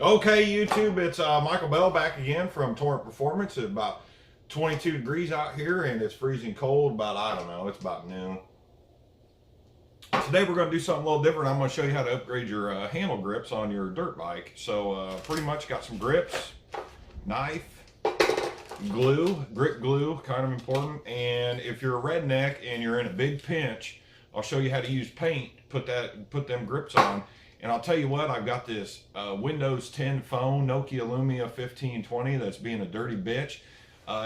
Okay, YouTube, it's Michael Bell back again from TorrentPerformance. It's about 22 degrees out here and it's freezing cold, about, I don't know, it's about noon. Today we're going to do something a little different. I'm going to show you how to upgrade your handle grips on your dirt bike. So pretty much got some grips, knife, glue, grip glue, kind of important. And if you're a redneck and you're in a big pinch, I'll show you how to use paint, put them grips on. And I'll tell you what, I've got this Windows 10 phone, Nokia Lumia 1520, that's being a dirty bitch.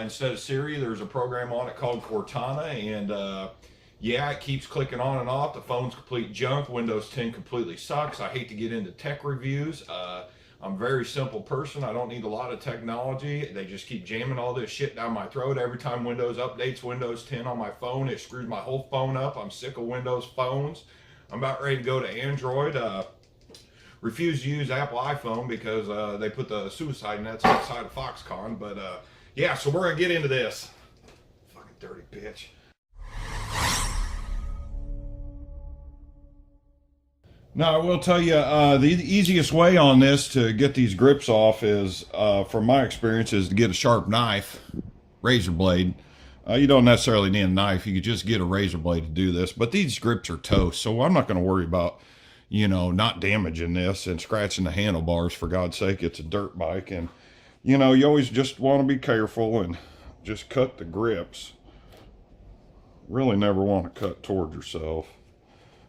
Instead of Siri, there's a program on it called Cortana, and yeah, it keeps clicking on and off. The phone's complete junk. Windows 10 completely sucks. I hate to get into tech reviews. I'm a very simple person. I don't need a lot of technology. They just keep jamming all this shit down my throat. Every time Windows updates Windows 10 on my phone, it screws my whole phone up. I'm sick of Windows phones. I'm about ready to go to Android. Refuse to use Apple iPhone because they put the suicide nets outside of Foxconn. But yeah, so we're gonna get into this. Fucking dirty bitch. Now I will tell you, the easiest way on this to get these grips off is, from my experience, is to get a sharp knife, razor blade. You don't necessarily need a knife. You could just get a razor blade to do this. But these grips are toast, so I'm not going to worry about, you know, not damaging this and scratching the handlebars. For God's sake, it's a dirt bike, and you know, you always just want to be careful and just cut the grips. Really never want to cut toward yourself.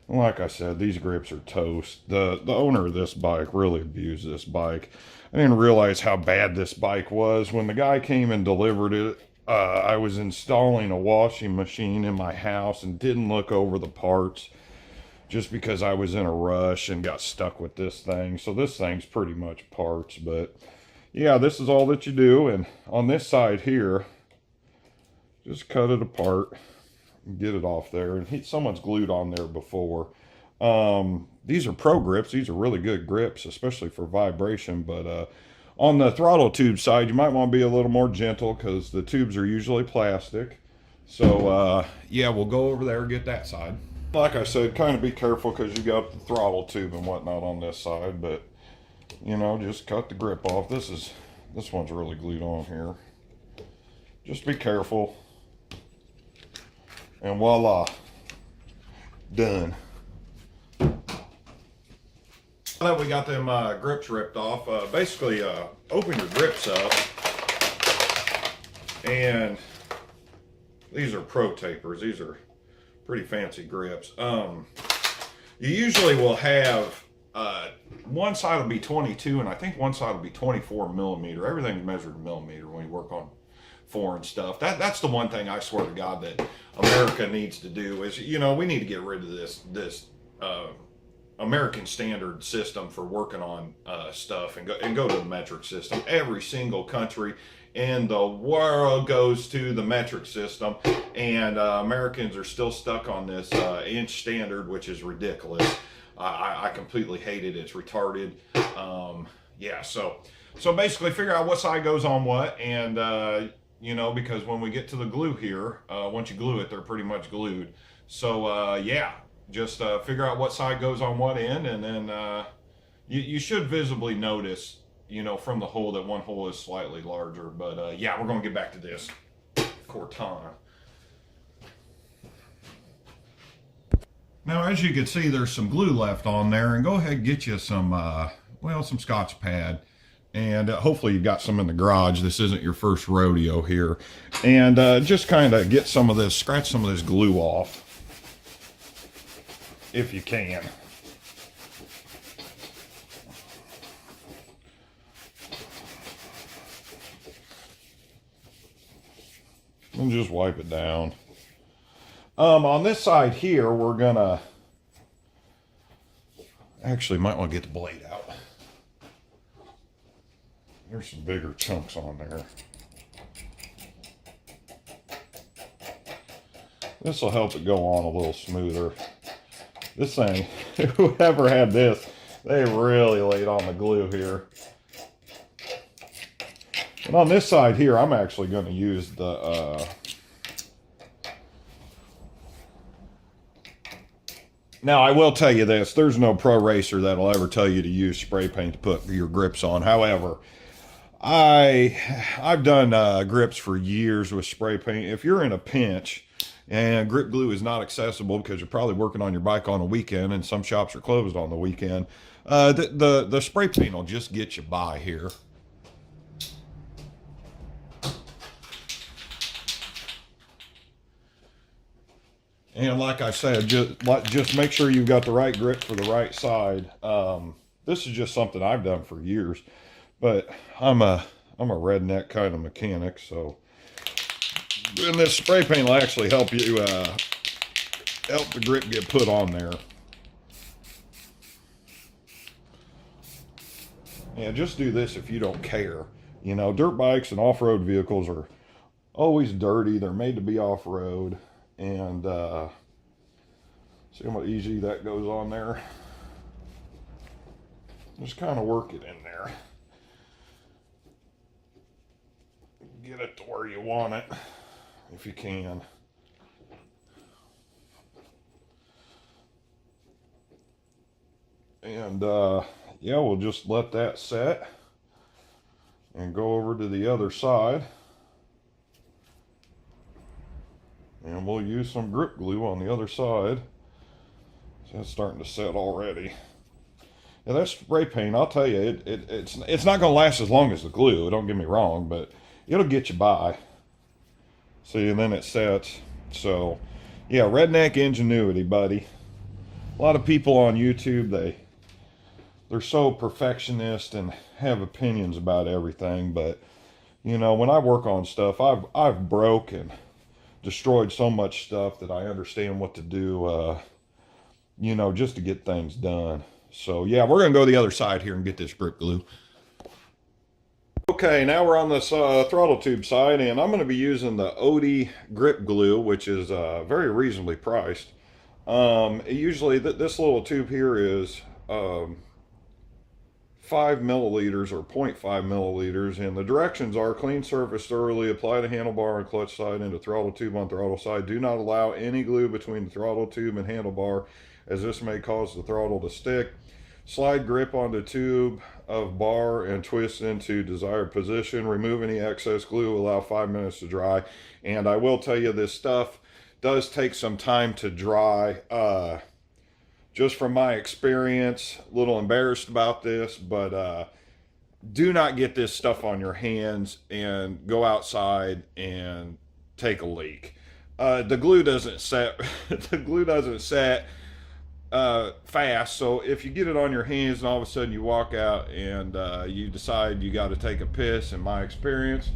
And like I said, these grips are toast. The owner of this bike really abused this bike. I didn't realize how bad this bike was. When the guy came and delivered it, I was installing a washing machine in my house and didn't look over the parts, just because I was in a rush and got stuck with this thing. So this thing's pretty much parts, but yeah, this is all that you do. And on this side here, just cut it apart and get it off there. And someone's glued on there before. These are pro grips. These are really good grips, especially for vibration. But on the throttle tube side, you might want to be a little more gentle because the tubes are usually plastic. So yeah, we'll go over there and get that side. Like I said, kind of be careful because you got the throttle tube and whatnot on this side, but you know, just cut the grip off. This one's really glued on here. Just be careful. And voila, done. Now that we got them grips ripped off, basically open your grips up, and these are pro tapers. These are pretty fancy grips. You usually will have one side will be 22, and I think one side will be 24 millimeter. Everything's measured in millimeter when you work on foreign stuff. That's the one thing I swear to God that America needs to do is, you know, we need to get rid of this American standard system for working on stuff and go to the metric system. Every single country in the world goes to the metric system, and Americans are still stuck on this inch standard, which is ridiculous. I completely hate it. It's retarded. Yeah, so basically figure out what side goes on what, and you know, because when we get to the glue here, once you glue it, they're pretty much glued. So yeah, just figure out what side goes on what end, and then you should visibly notice, you know, from the hole that one hole is slightly larger. But yeah, we're gonna get back to this Cortana. Now, as you can see, there's some glue left on there, and go ahead and get you some, well, some Scotch pad, and hopefully you got some in the garage. This isn't your first rodeo here. And just kind of get some of this, scratch some of this glue off, if you can. And just wipe it down. On this side here, we're gonna actually might want to get the blade out. There's some bigger chunks on there. This will help it go on a little smoother. This thing, whoever had this, they really laid on the glue here. And on this side here, I'm actually going to use the Now, I will tell you this, there's no pro racer that'll ever tell you to use spray paint to put your grips on. However, I've done grips for years with spray paint. If you're in a pinch and grip glue is not accessible because you're probably working on your bike on a weekend and some shops are closed on the weekend, the spray paint will just get you by here. And like I said, just make sure you've got the right grip for the right side. This is just something I've done for years, but I'm a redneck kind of mechanic, so and this spray paint will actually help you help the grip get put on there. Yeah, just do this if you don't care. You know, dirt bikes and off-road vehicles are always dirty. They're made to be off-road. And see how easy that goes on there. Just kind of work it in there. Get it to where you want it, if you can. And yeah, we'll just let that set and go over to the other side. And we'll use some grip glue on the other side. So it's starting to set already. Now that spray paint, I'll tell you, it's not going to last as long as the glue, don't get me wrong, but it'll get you by. See, and then it sets. So, yeah, redneck ingenuity, buddy. A lot of people on YouTube, they're so perfectionist and have opinions about everything, but, you know, when I work on stuff, I've broken destroyed so much stuff that I understand what to do, you know, just to get things done. So yeah, we're gonna go to the other side here and get this grip glue. Okay, now we're on this throttle tube side, and I'm going to be using the OD grip glue, which is very reasonably priced. Usually this little tube here is 5 milliliters or 0.5 milliliters, and the directions are: clean surface thoroughly, apply the handlebar and clutch side into throttle tube on throttle side. Do not allow any glue between the throttle tube and handlebar, as this may cause the throttle to stick. Slide grip onto tube of bar and twist into desired position. Remove any excess glue, allow 5 minutes to dry. And I will tell you, this stuff does take some time to dry. Just from my experience, a little embarrassed about this, but do not get this stuff on your hands and go outside and take a leak. The glue doesn't set. The glue doesn't set fast. So if you get it on your hands and all of a sudden you walk out and you decide you got to take a piss, in my experience,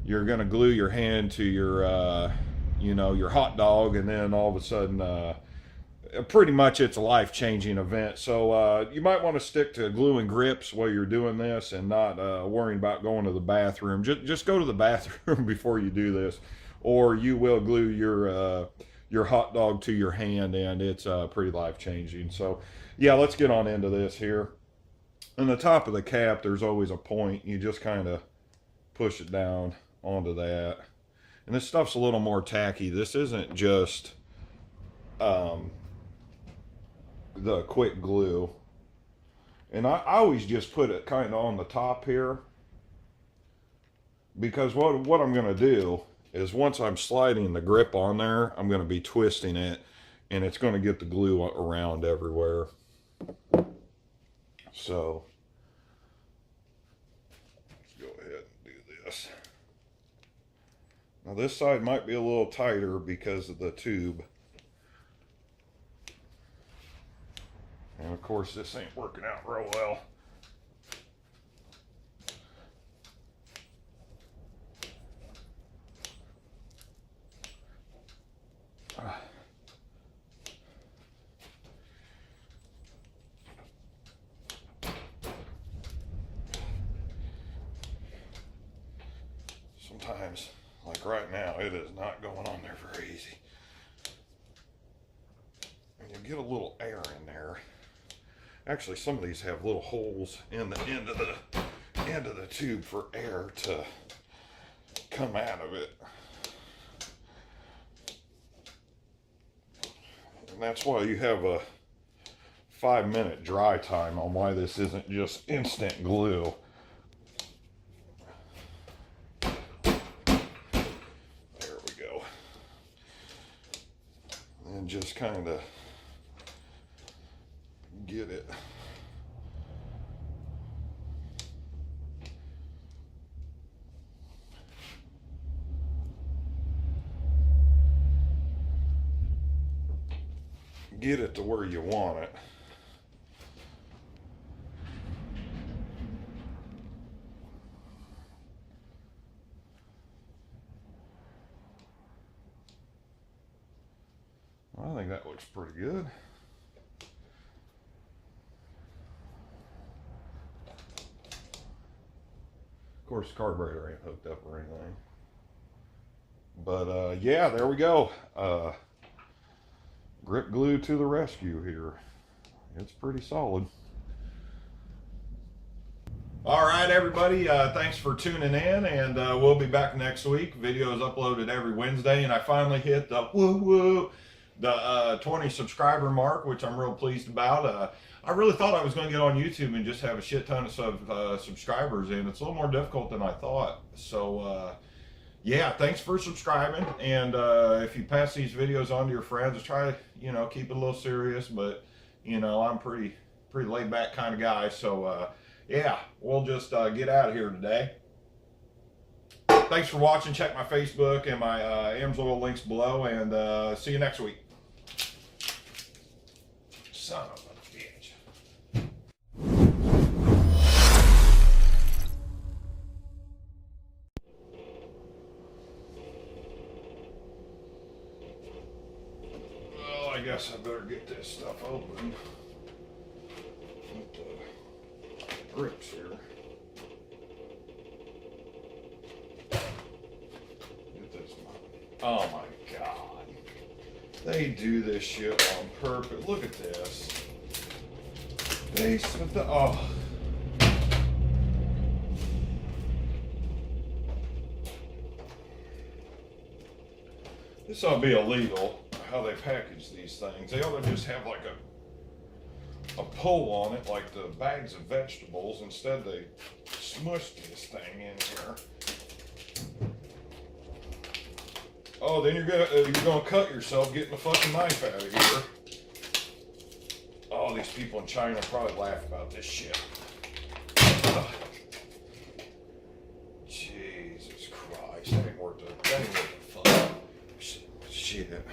you're going to glue your hand to your, you know, your hot dog, and then all of a sudden, pretty much it's a life-changing event. So you might want to stick to gluing grips while you're doing this and not worrying about going to the bathroom. Just go to the bathroom before you do this, or you will glue your hot dog to your hand, and it's pretty life-changing. So yeah, let's get on into this here. On the top of the cap, there's always a point. You just kind of push it down onto that. And this stuff's a little more tacky. This isn't just the quick glue. And I always just put it kind of on the top here, because what I'm going to do is, once I'm sliding the grip on there, I'm going to be twisting it, and it's going to get the glue around everywhere. So let's go ahead and do this. Now this side might be a little tighter because of the tube. And of course this ain't working out real well. Sometimes, like right now, it is not going on there very easy. And you get a little air in there. Actually, some of these have little holes in the end of the tube for air to come out of it. And that's why you have 5-minute dry time on why this isn't just instant glue. There we go. And just kind of get it. Get it to where you want it. I think that looks pretty good. Of course, the carburetor ain't hooked up or anything. But yeah, there we go. Grip glue to the rescue here. It's pretty solid. All right, everybody, thanks for tuning in, and we'll be back next week. Videos uploaded every Wednesday, and I finally hit the the 20 subscriber mark, which I'm real pleased about. I really thought I was going to get on YouTube and just have a shit ton of subscribers, and it's a little more difficult than I thought. So yeah, thanks for subscribing, and if you pass these videos on to your friends, try to, you know, keep it a little serious, but you know, I'm pretty laid back kind of guy. So yeah, we'll just get out of here today. Thanks for watching. Check my Facebook and my Amsoil links below, and see you next week. Son of a bitch. Well, I guess I better get this stuff open. With the grips here. Get this one. Oh my God. They do this shit on purpose. Look at this. They spent the, oh. This ought to be illegal, how they package these things. They ought to just have like a pole on it, like the bags of vegetables. Instead, they smushed this thing in here. Oh, then you're gonna cut yourself getting the fucking knife out of here. Oh, these people in China probably laugh about this shit. Ugh. Jesus Christ, that ain't worth the fuck. Shit.